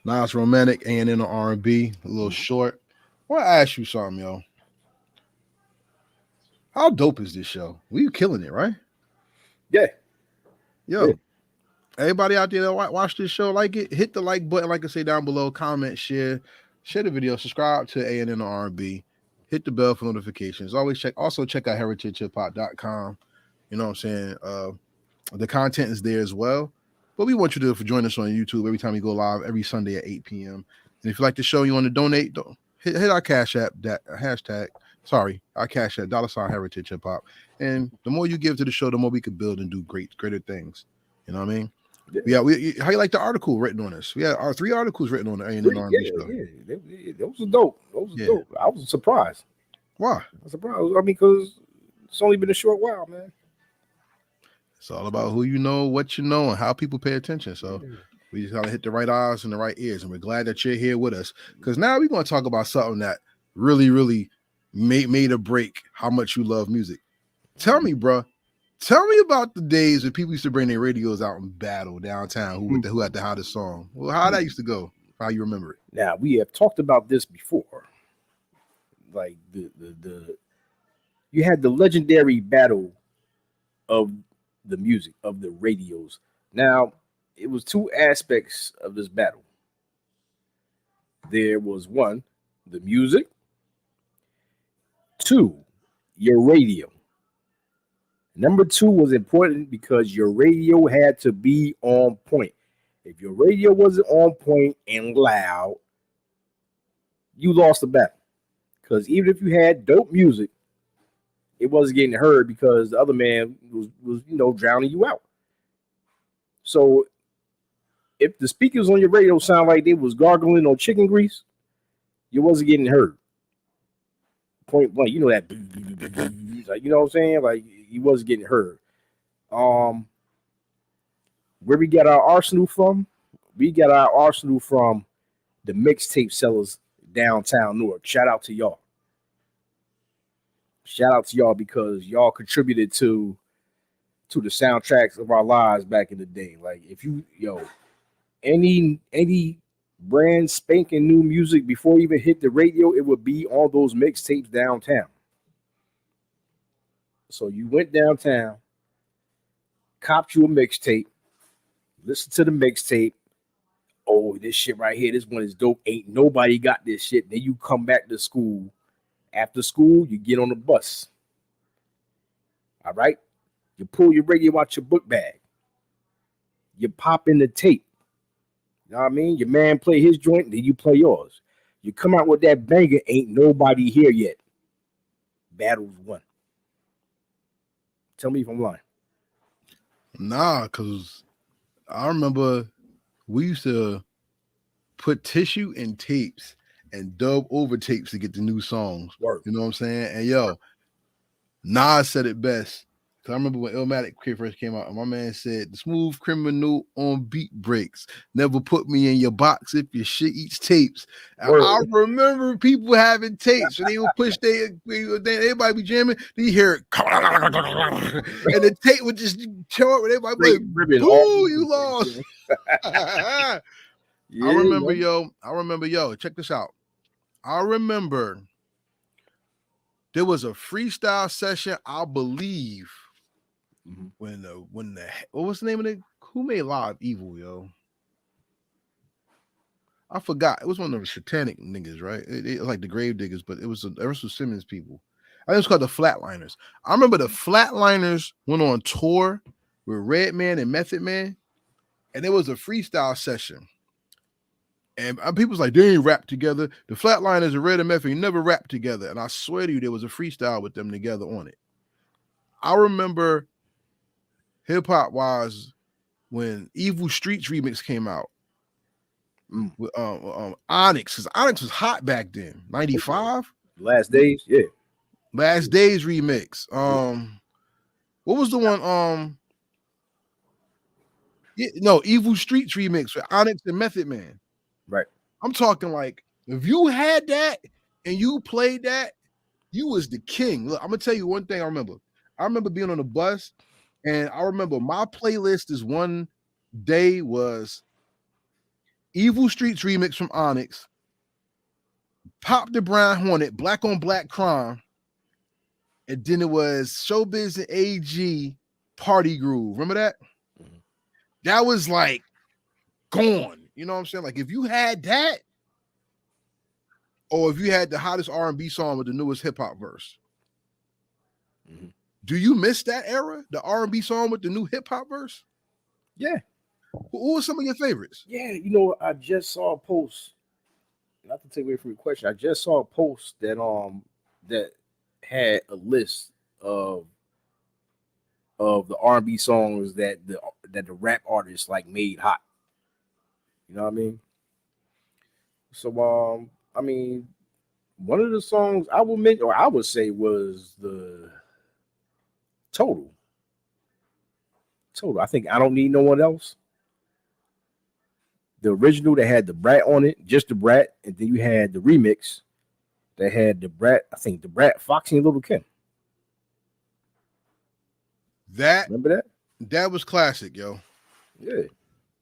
Nice romantic and in the R&B, a little short. I want to ask you something, yo. How dope is this show? We killing it, right? Yeah, yeah. Yo, everybody out there that watch this show, like it, hit the like button, like I say down below, comment, share the video, subscribe to A&N R&B, hit the bell for notifications. Always also check out heritagehiphop.com. You know what I'm saying? The content is there as well. But we want you to join us on YouTube every time we go live every Sunday at 8 p.m. And if you like the show, you want to donate, hit our Cash App, that hashtag. Sorry, our Cash App, $ Heritage Hip Hop. And the more you give to the show, the more we can build and do greater things. You know what I mean? Yeah, how you like the article written on us? We had our 3 articles written on the A&R R&B show. Yeah, those are dope. Those are dope. I was surprised. Why? I was surprised. I mean, because it's only been a short while, man. It's all about who you know, what you know, and how people pay attention. So we just gotta hit the right eyes and the right ears. And we're glad that you're here with us. Because now we're gonna talk about something that really, really made or break how much you love music. Tell me, bro. Tell me about the days when people used to bring their radios out and battle downtown. Who had the hottest song? Well, how that used to go? How you remember it? Now we have talked about this before. Like the you had the legendary battle of the music of the radios. Now it was 2 aspects of this battle. There was 1, the music. 2, your radio. Number 2 was important because your radio had to be on point. If your radio wasn't on point and loud, you lost the battle. Because even if you had dope music, it wasn't getting heard because the other man was drowning you out. So if the speakers on your radio sound like they was gargling on chicken grease, you wasn't getting heard. Point blank, you know that, like, you know what I'm saying? Like, you wasn't getting heard. Where we get our arsenal from? We got our arsenal from the mixtape sellers downtown Newark. Shout out to y'all. Shout out to y'all because y'all contributed to the soundtracks of our lives back in the day. Like, if you any brand spanking new music before it even hit the radio, it would be on those mixtapes downtown. So you went downtown, copped you a mixtape, listen to the mixtape. Oh, this shit right here, this one is dope. Ain't nobody got this shit. Then you come back to school. After school, you get on the bus. All right? You pull your radio out your book bag. You pop in the tape. You know what I mean? Your man play his joint, then you play yours. You come out with that banger, ain't nobody here yet. Battle's won. Tell me if I'm lying. Nah, because I remember we used to put tissue in tapes and dub over tapes to get the new songs. Word. You know what I'm saying? And yo, Nas said it best. Cause I remember when Illmatic first came out, and my man said, "The smooth criminal on beat breaks. Never put me in your box if your shit eats tapes." I remember people having tapes, and they would push everybody be jamming. Then you hear it, and the tape would just show up, and everybody be like, "Boo, you lost." I remember, yo. Check this out. I remember there was a freestyle session, I believe. When what was the name of it? Who made Live Evil, yo? I forgot. It was one of the satanic niggas, right? It like the Grave Diggers, but it was the Russell Simmons people. I think it's called the Flatliners. I remember the Flatliners went on tour with Redman and Method Man, and it was a freestyle session. And people was like, they ain't rap together. The Flatliners and Red and Method never rapped together. And I swear to you, there was a freestyle with them together on it. I remember hip hop wise when Evil Streets remix came out with Onyx, because Onyx was hot back then. 95. Last Days, yeah. Last Days remix. What was the one? Evil Streets remix with Onyx and Method Man. Right. I'm talking like if you had that and you played that, you was the king. Look, I'm gonna tell you one thing I remember. I remember being on the bus. And I remember my playlist this one day was Evil Streets remix from Onyx, Pop the Brown Hornet, Black on Black Crime, and then it was Showbiz and AG Party Groove. Remember that? Mhm. That was like gone. You know what I'm saying? Like if you had that, or if you had the hottest R&B song with the newest hip hop verse. Mhm. Do you miss that era? The R&B song with the new hip hop verse? Yeah. Who were some of your favorites? Yeah, you know, I just saw a post. Not to take away from your question, I just saw a post that had a list of the R&B songs that the rap artists like made hot. You know what I mean? So I mean, one of the songs I will mention, or I would say, was the Total. Total. I think I don't need no one else. The original that had the Brat on it, just the Brat, and then you had the remix that had the Brat. I think the Brat, Foxy, and Little Kim. That Remember that? was classic, yo. Yeah.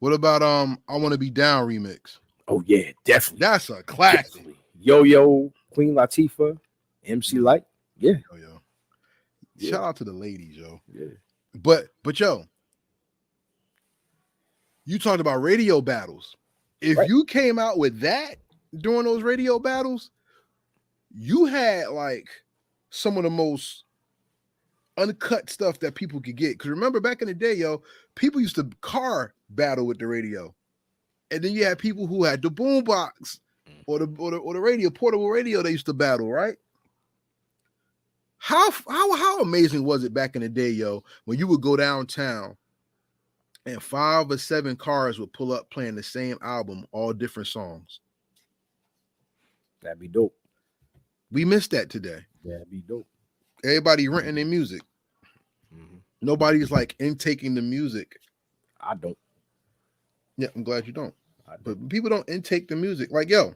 What about I Wanna Be Down remix? Oh yeah, definitely. That's a classic. Definitely. Yo, Queen Latifah, MC Light. Yeah. Yo. Yeah. Shout out to the ladies, yo. Yeah. But yo, you talked about radio battles. If Right. you came out with that during those radio battles, you had like some of the most uncut stuff that people could get. Because remember back in the day, yo, people used to car battle with the radio. And then you had people who had the boombox or the radio, portable radio they used to battle, right? How amazing was it back in the day, yo, when you would go downtown and 5 or 7 cars would pull up playing the same album, all different songs. That'd be dope. We missed that today. That'd be dope. Everybody renting their music. Mm-hmm. Nobody's like intaking the music. I don't. Yeah, I'm glad you don't. But people don't intake the music. Like, yo,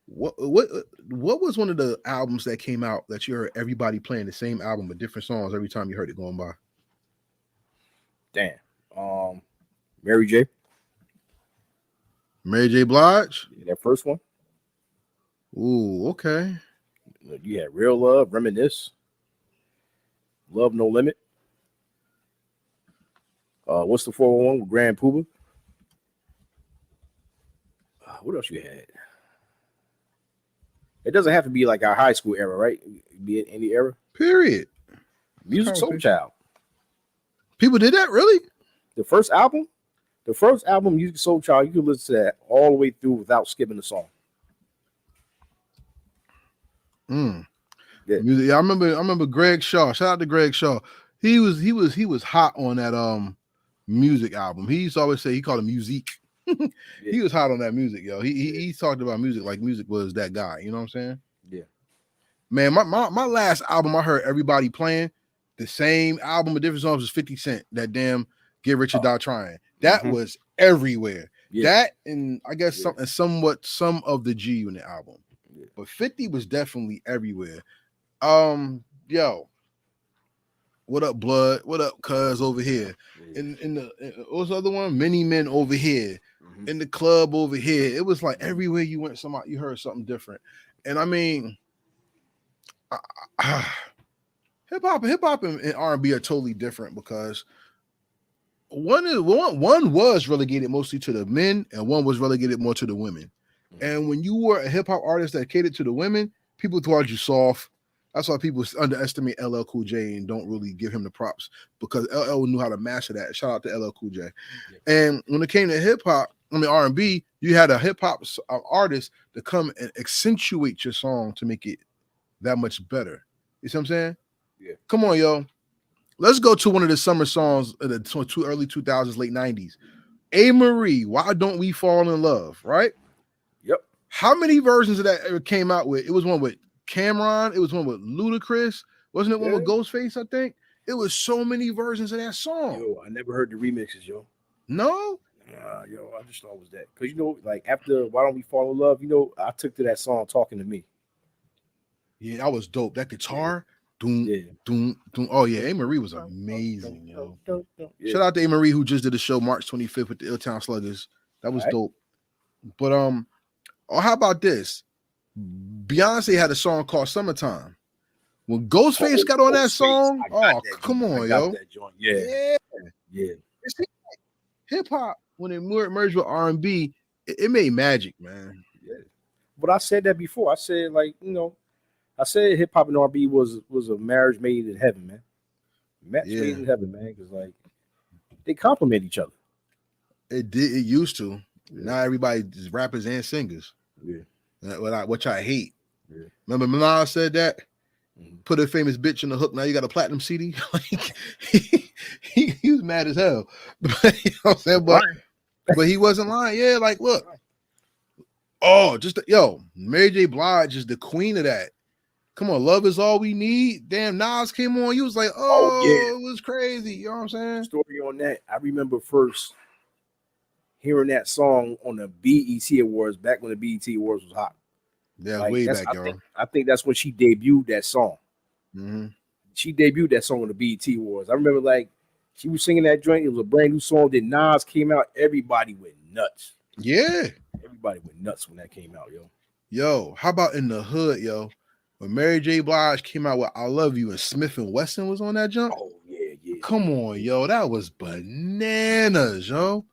what was one of the albums that came out that you heard everybody playing the same album but different songs every time you heard it going by? Damn. Mary J. Mary J. Blige? That first one. Ooh, okay. You had Real Love, Reminisce, Love No Limit. What's the 401 with Grand Puba? What else you had? It doesn't have to be like our high school era, right? Be it any era. Period. Music Soul Child. People did that, really? The first album, Music Soul Child, you could listen to that all the way through without skipping the song. Yeah. Music, I remember Greg Shaw. Shout out to Greg Shaw. He was hot on that music album. He used to always say he called it musique. Yeah. He was hot on that music, yo. He talked about music like music was that guy. You know what I'm saying? Yeah. Man, my last album I heard everybody playing the same album with different songs was 50 Cent. That damn Get Rich or Die Trying. That was everywhere. Yeah. That and I guess some of the G Unit album. Yeah. But 50 was definitely everywhere. Yo. What up, Blood? What up, Cuz over here? Yeah. In what's the other one? Many Men over here. Mm-hmm. In the club over here. It was like everywhere you went, you heard something different. And I mean, hip hop and R&B are totally different because one was relegated mostly to the men and one was relegated more to the women. Mm-hmm. And when you were a hip hop artist that catered to the women, people thought you soft. That's why people underestimate LL Cool J and don't really give him the props because LL knew how to master that. Shout out to LL Cool J. Yeah. And when it came to hip hop, R&B, you had a hip hop artist to come and accentuate your song to make it that much better. You see what I'm saying? Yeah. Come on, yo. Let's go to one of the summer songs of the early 2000s, late 90s. A. Marie, Why Don't We Fall in Love, right? Yep. How many versions of that ever came out with? It was one with Cameron. It was one with Ludacris. Wasn't it one with Ghostface, I think? It was so many versions of that song. Yo, I never heard the remixes, yo. No? Yo, I just thought it was that. Because, like after Why Don't We Fall in Love, I took to that song Talking to Me. Yeah, that was dope. That guitar. Doom, doom, doom. Oh, yeah. A. Marie was amazing, yo. Yeah. Shout out to A. Marie who just did a show March 25th with the Illtown Sluggers. That was dope. But or how about this? Beyonce had a song called Summertime. When Ghostface got on that song, I got oh that come joint. I on, got yo. that joint. Yeah, Yeah. yeah. Hip hop, when it merged with R&B, it made magic, man. Yeah. But I said that before. I said like I said hip hop and R&B was a marriage made in heaven, man. Match made Yeah, in heaven, man. Because like they complement each other. it did. It used to. Yeah, Now everybody is rappers and singers. yeah, Which I hate. yeah. Remember Minaj said that? Mhm. Put a famous bitch in the hook. Now you got a platinum CD. Like he was mad as hell. But, you know what I'm saying? But he wasn't lying. Yeah, like look. Oh, Mary J. Blige is the queen of that. Come on, love is all we need. Damn, Nas came on. You was like, Oh yeah. oh, it was crazy. You know what I'm saying? Story on that. I remember first hearing that song on the BET Awards back when the BET Awards was hot. Yeah, Like way that's back, y'all. I think that's when she debuted that song. Mm-hmm. She debuted that song on the BET Awards. I remember like she was singing that joint. It was a brand new song. Then Nas came out. Everybody went nuts. Yeah. Everybody went nuts when that came out, yo. Yo, how about in the hood, yo? When Mary J. Blige came out with I Love You and Smith and Wesson was on that jump. Oh yeah, yeah. Come on, yo. That was bananas, yo.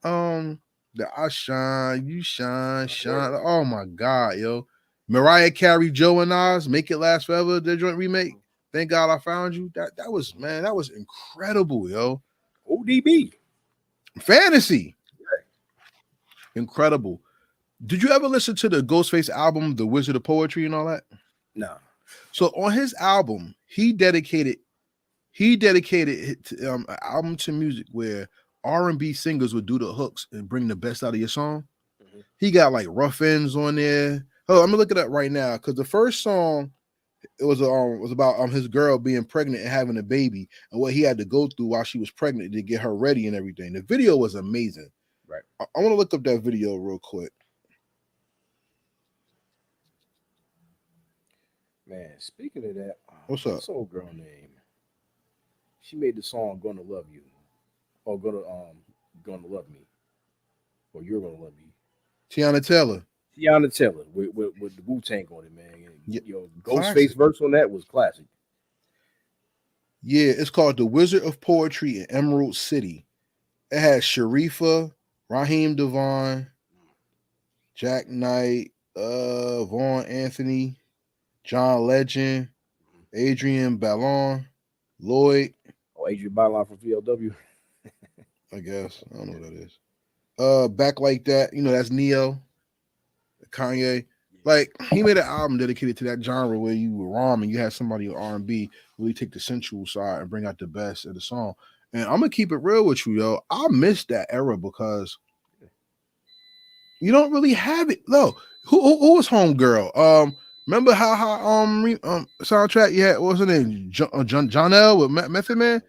Yeah. The I shine, you shine, shine. Oh my God, yo. Mariah Carey, Joe and Nas, Make It Last Forever, their joint remake. Thank God I Found You. That was, man, that was incredible, yo. ODB. Fantasy. Incredible. Did you ever listen to the Ghostface album, The Wizard of Poetry and all that? No. So on his album, he dedicated an album to music where R&B singers would do the hooks and bring the best out of your song. Mhm. He got like Rough Ends on there. Oh, I'm gonna look it up right now because the first song it was about his girl being pregnant and having a baby and what he had to go through while she was pregnant to get her ready and everything. The video was amazing. Right. I want to look up that video real quick. Man, speaking of that, What's up? this old girl name? She made the song "Gonna Love You," or "Gonna Love Me," or "You're Gonna Love Me." Tiana Taylor. Tiana Taylor with the Wu Tang on it, man. And, Yeah, Ghostface verse on that was classic. Yeah, it's called The Wizard of Poetry in Emerald City. It has Sharifa, Raheem Devon, Jack Knight, Vaughn Anthony, John Legend, Adrian Ballon, Lloyd, Oh, Adrian Bylon from VLW. I guess. I don't know what that is. Back Like That, that's Neo, Kanye. Like he made an album dedicated to that genre where you were ROM and you had somebody with R&B really take the sensual side and bring out the best of the song. And I'm gonna keep it real with you, yo. I miss that era because you don't really have it. No, who was Homegirl? Remember how soundtrack you had? What was her name? John L with Method Man.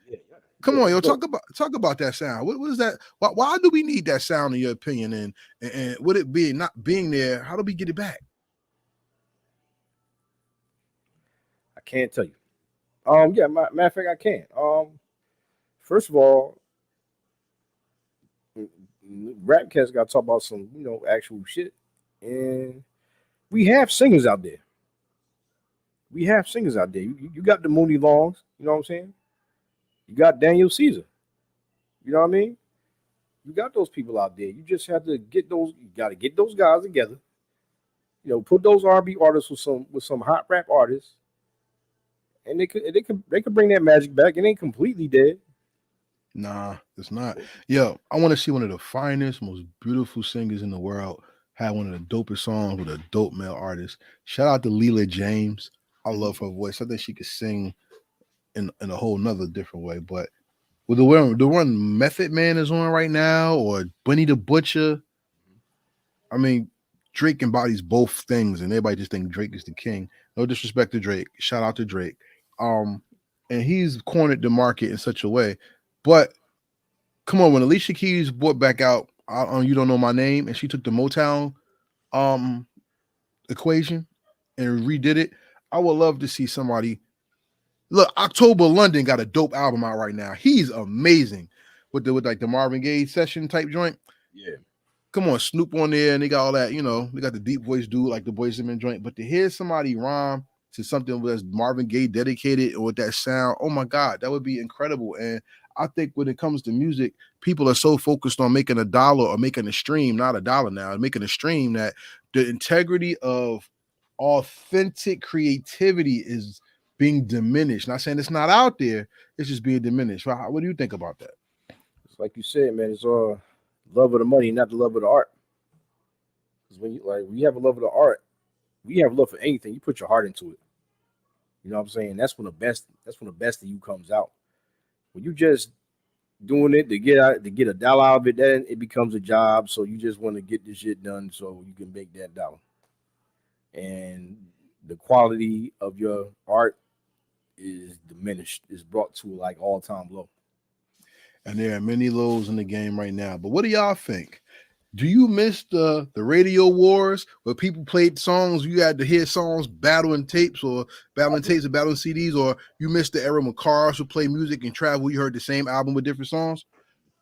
Come on, yo, talk about that sound. What was that? Why do we need that sound in your opinion? And would it be not being there? How do we get it back? I can't tell you. Yeah, matter of fact, I can. First of all, rap cats got to talk about some, actual shit, and we have singers out there. We have singers out there. You got the Mooney Longs, you know what I'm saying? You got Daniel Caesar, you know what I mean? You got those people out there. You just have to get those. You got to get those guys together. Put those R&B artists with some hot rap artists, and they could bring that magic back. It ain't completely dead. Nah, it's not. Yo, I want to see one of the finest, most beautiful singers in the world have one of the dopest songs with a dope male artist. Shout out to Leela James. I love her voice. I think she could sing in a whole nother different way. But with the one Method Man is on right now, or Bunny the Butcher, I mean, Drake embodies both things, and everybody just think Drake is the king. No disrespect to Drake. Shout out to Drake. And he's cornered the market in such a way. But come on, when Alicia Keys brought back out on You Don't Know My Name, and she took the Motown equation and redid it, I would love to see somebody. Look, October London got a dope album out right now. He's amazing with like the Marvin Gaye session type joint. Yeah. come on, Snoop on there, and they got all that, they got the deep voice dude like the Boyz II Men joint. But to hear somebody rhyme to something that's Marvin Gaye dedicated or with that sound, oh my God, that would be incredible. And I think when it comes to music, people are so focused on making a dollar or making a stream, not a dollar now, making a stream, that the integrity of authentic creativity is being diminished. Not saying it's not out there, it's just being diminished. What do you think about that? It's like you said, man. It's all love of the money, not the love of the art. Because when you have a love of the art, when you have love for anything, you put your heart into it. You know what I'm saying? That's when the best of you comes out. When you just doing it to get a dollar out of it, then it becomes a job. So you just want to get this shit done so you can make that dollar. And the quality of your art is diminished. It's brought to like all-time low. And there are many lows in the game right now. But what do y'all think? Do you miss the radio wars where people played songs? You had to hear songs battling tapes or battling CDs, or you missed the era when cars would play music and travel? You heard the same album with different songs.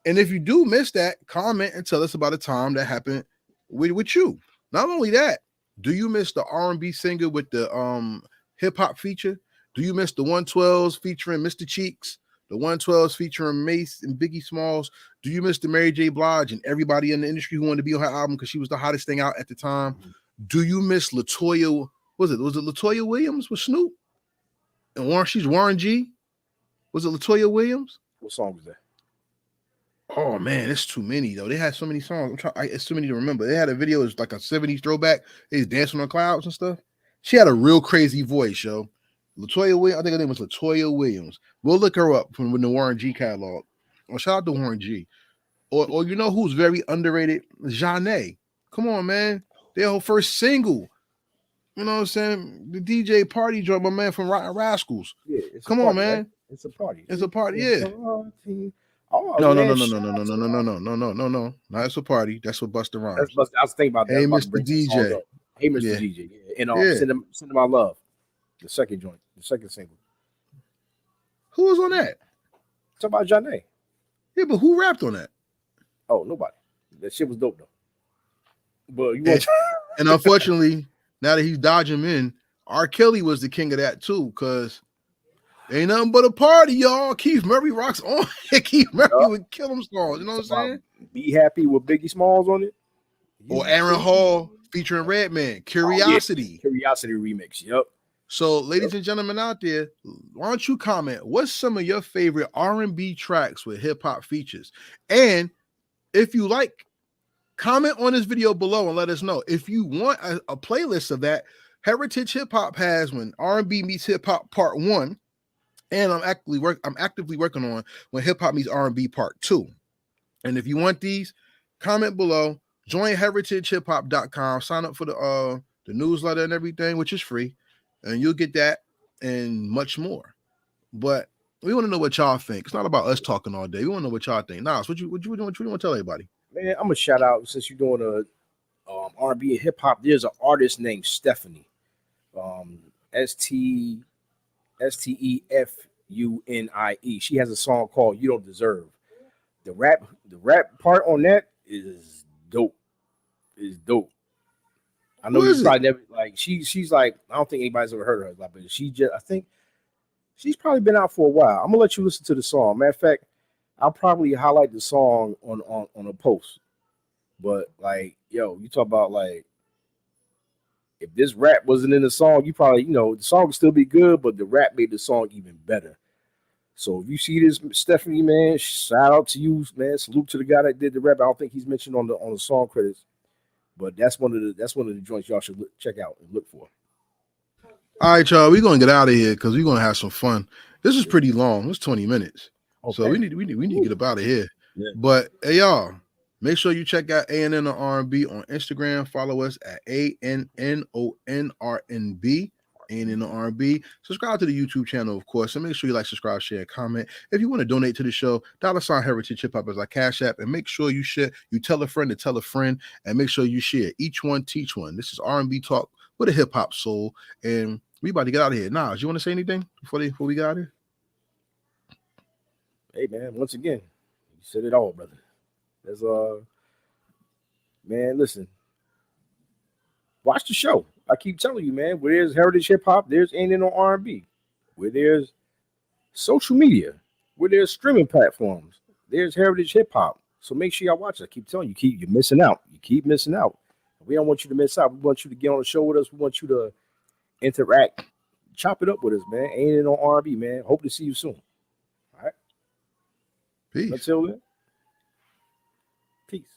And if you do miss that, comment and tell us about a time that happened with you. Not only that, do you miss the R&B singer with the hip hop feature? Do you miss the 112s featuring Mr. Cheeks? The 112s featuring Mace and Biggie Smalls? Do you miss the Mary J. Blige and everybody in the industry who wanted to be on her album because she was the hottest thing out at the time? Do you miss LaToya? Was it LaToya Williams with Snoop? And she's Warren G? Was it LaToya Williams? What song was that? Oh man, it's too many though. They had so many songs. It's too many to remember. They had a video, it's like a 70s throwback. They was dancing on clouds and stuff. She had a real crazy voice, yo. LaToya Williams, I think her name was LaToya Williams. We'll look her up from the Warren G catalog. Well, shout out to Warren G. Or you know who's very underrated? Janae. Come on, man. Their whole first single. You know what I'm saying? The DJ party joint, my man from Rotten Rascals. Yeah, come party, on, man. Right? It's a party. It's a party, yeah. Oh, no. No, It's a party. That's what Busta Rhymes. I was thinking about that. Hey, Mr. DJ. Hey, Mr. DJ. Yeah. And send him my love. The second joint, the second single. Who was on that? Talk about Janae. Yeah, but who rapped on that? Oh, nobody. That shit was dope though. But and unfortunately, now that he's dodging in, R. Kelly was the king of that too, because ain't nothing but a party, y'all. Keith Murray rocks on. Keith Murray would kill him songs. You know what I'm saying? Be Happy with Biggie Smalls on it. Or Aaron Hall featuring Redman. Curiosity. Curiosity remix. Yep. So, ladies and gentlemen out there, why don't you comment? What's some of your favorite R&B tracks with hip hop features? And if you like, comment on this video below and let us know. If you want a playlist of that, Heritage Hip Hop has When R&B Meets Hip Hop Part 1, and I'm actively working on When Hip Hop Meets R&B Part 2. And if you want these, comment below. Join heritagehiphop.com. Sign up for the newsletter and everything, which is free. And you'll get that and much more. But we want to know what y'all think. It's not about us talking all day. We want to know what y'all think. Nas, what you want to tell everybody? Man, I'm gonna shout out, since you're doing a R&B and hip hop. There's an artist named Stephanie, Stefuni. She has a song called "You Don't Deserve." The rap part on that is dope. I know you probably never she's like, I don't think anybody's ever heard of her, but I think she's probably been out for a while. I'm gonna let you listen to the song. Matter of fact, I'll probably highlight the song on a post. But you talk about if this rap wasn't in the song, you probably, the song would still be good, but the rap made the song even better. So if you see this, Stephanie, man, shout out to you, man. Salute to the guy that did the rap. I don't think he's mentioned on the song credits. But that's one of the joints y'all should check out and look for. All right, y'all. We're gonna get out of here because we're gonna have some fun. This is pretty long. It's 20 minutes, so we need to get up out of here. Yeah. But hey, y'all, make sure you check out ANN on R&B on Instagram. Follow us at ANNONRNB. ANN on R&B. Subscribe to the YouTube channel, of course, and make sure you like, subscribe, share, and comment. If you want to donate to the show, $ Heritage Hip Hop is our Cash App, and make sure you share. You tell a friend to tell a friend, and make sure you share. Each one, teach one. This is R&B talk with a hip hop soul, and we about to get out of here. Nas, you want to say anything before we got out here? Hey man, once again, you said it all, brother. There's man, listen. Watch the show. I keep telling you, man. Where there's heritage hip hop, there's ain't no R&B. Where there's social media, where there's streaming platforms, there's heritage hip hop. So make sure y'all watch it. I keep telling you, you're missing out. You keep missing out. We don't want you to miss out. We want you to get on the show with us. We want you to interact, chop it up with us, man. Ain't no R&B, man. Hope to see you soon. All right. Peace. Until then, peace.